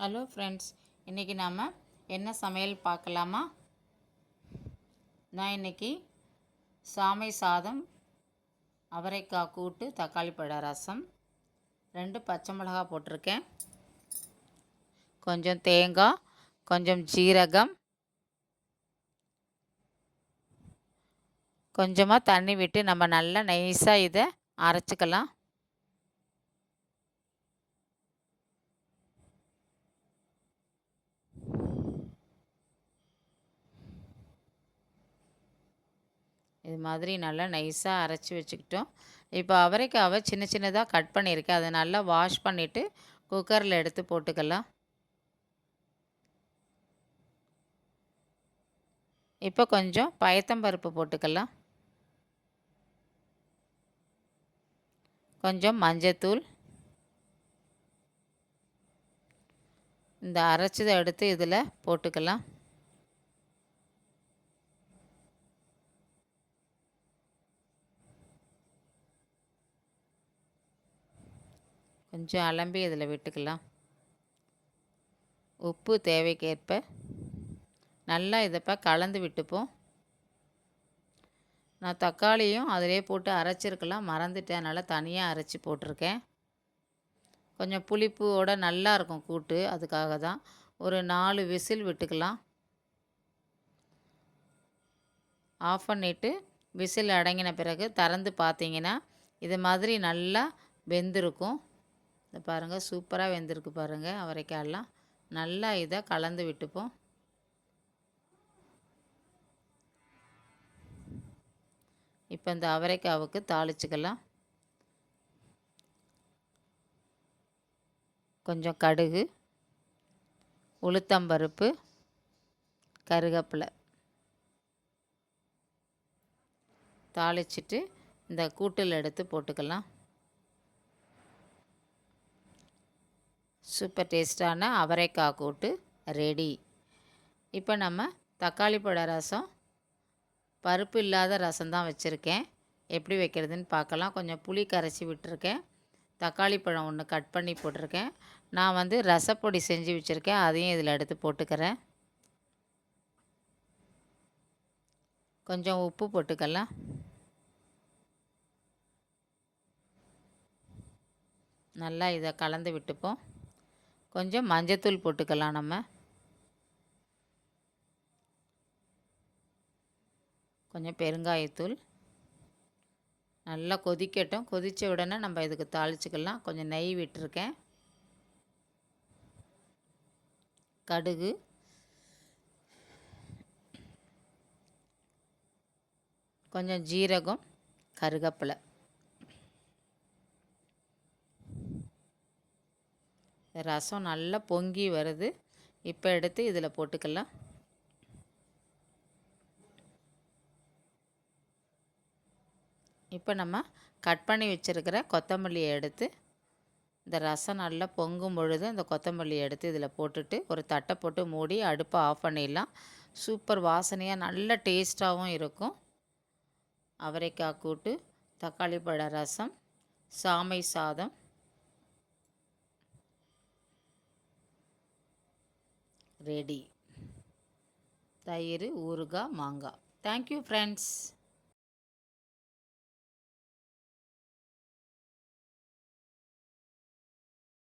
Hello friends, இன்றைக்கி நாம் என்ன சமையல் பார்க்கலாமா? நான் இன்றைக்கி சாமை சாதம், அவரைக்காய் கூட்டு, தக்காளி பழ ரசம், 2 பச்சை மிளகாய் போட்டிருக்கேன், கொஞ்சம் தேங்காய், கொஞ்சம் ஜீரகம், கொஞ்சமாக தண்ணி விட்டு நம்ம நல்லா நைஸாக இதை அரைச்சிக்கலாம். இது மாதிரி நல்லா நைஸாக அரைச்சி வச்சுக்கிட்டோம். இப்போ அவரைக்காவை சின்ன சின்னதாக கட் பண்ணியிருக்கேன். அதை நல்லா வாஷ் பண்ணிவிட்டு குக்கரில் எடுத்து போட்டுக்கலாம். இப்போ கொஞ்சம் பயத்தம்பருப்பு போட்டுக்கலாம், கொஞ்சம் மஞ்சத்தூள், இந்த அரைச்சதை எடுத்து இதில் போட்டுக்கலாம். கொஞ்சம் அலம்பி இதில் விட்டுக்கலாம். உப்பு தேவைக்கேற்ப நல்லா இதைப்போ கலந்து விட்டுப்போம். நான் தக்காளியும் அதிலே போட்டு அரைச்சிருக்கலாம், மறந்துட்டேன். அதனால் தனியாக அரைச்சி போட்டிருக்கேன். கொஞ்சம் புளிப்போடு நல்லாயிருக்கும் கூட்டு, அதுக்காக தான். ஒரு 4 விசில் விட்டுக்கலாம். ஆஃப் பண்ணிவிட்டு விசில் அடங்கின பிறகு திறந்து பார்த்தீங்கன்னா இது மாதிரி நல்லா வெந்திருக்கும். இதை பாருங்கள், சூப்பராக வெந்திருக்கு பாருங்கள். அவரைக்காயெல்லாம் நல்லா இதை கலந்து விட்டுப்போம். இப்போ இந்த அவரைக்காவுக்கு தாளிச்சுக்கலாம். கொஞ்சம் கடுகு, உளுத்தம்பருப்பு, கருவேப்பிலை தாளிச்சிட்டு இந்த கூட்டில் எடுத்து போட்டுக்கலாம். சூப்பர் டேஸ்டான அவரைக்காய் கூட்டு ரெடி. இப்போ நம்ம தக்காளி பழ ரசம், பருப்பு இல்லாத ரசம் தான் வச்சுருக்கேன். எப்படி வைக்கிறதுன்னு பார்க்கலாம். கொஞ்சம் புளி கரைச்சி விட்டுருக்கேன், தக்காளி பழம் ஒன்று கட் பண்ணி போட்டிருக்கேன். நான் வந்து ரசப்பொடி செஞ்சு வச்சுருக்கேன், அதையும் இதில் எடுத்து போட்டுக்கிறேன். கொஞ்சம் உப்பு போட்டுக்கலாம். நல்லா இதை கலந்து விட்டுப்போம். கொஞ்சம் மஞ்சத்தூள் போட்டுக்கலாம். நம்ம கொஞ்சம் பெருங்காயத்தூள். நல்லா கொதிக்கட்டும். கொதித்த உடனே நம்ம இதுக்கு தாளிச்சுக்கலாம். கொஞ்சம் நெய் விட்டுருக்கேன், கடுகு, கொஞ்சம் ஜீரகம், கருவேப்பிலை. ரசம் நல்லா பொங்கி வருது. இப்போ எடுத்து இதில் போட்டுக்கலாம். இப்போ நம்ம கட் பண்ணி வச்சுருக்கிற கொத்தமல்லியை எடுத்து, இந்த ரசம் நல்லா பொங்கும் பொழுது அந்த கொத்தமல்லியை எடுத்து இதில் போட்டுட்டு ஒரு தட்டை போட்டு மூடி அடுப்பை ஆஃப் பண்ணிடலாம். சூப்பர் வாசனையாக நல்ல டேஸ்ட்டாகவும் இருக்கும். அவரைக்காய் கூட்டு, தக்காளி பழ ரசம், சாமை சாதம் ரெடி. தயிர், ஊறுகாய், மாங்காய். Thank you friends.